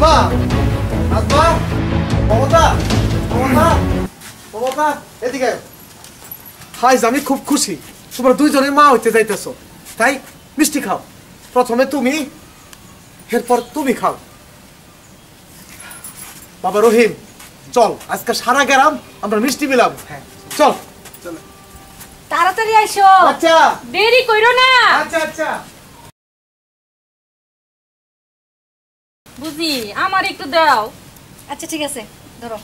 নাজমা নাজমা মমতা মমতা মমতা এদিকে হাই আমি খুব খুশি তোমরা দুইজনের মা হইতে যাইতেছো তাই মিষ্টি খাও প্রথমে তুমি এরপর তুমি খাও বাবা রহিম চল আজকে সারা গ্রাম আমরা মিষ্টি মিলাম হ্যাঁ চল তাড়াতাড়ি আইসো আচ্ছা দেরি কইরো না আচ্ছা আচ্ছা বুঝি আমার একটু দাও আচ্ছা ঠিক আছে ধরো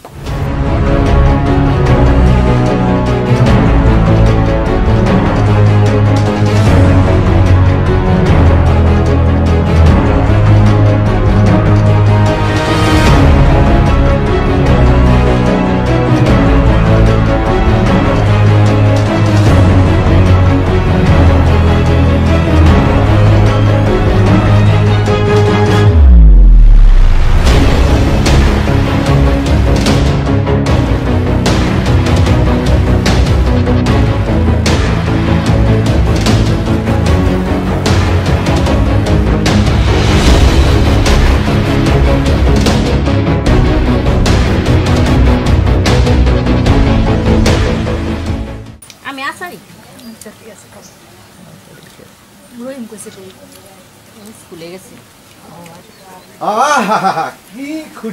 রহিম কইছে স্কুলে গেছে কি খুশি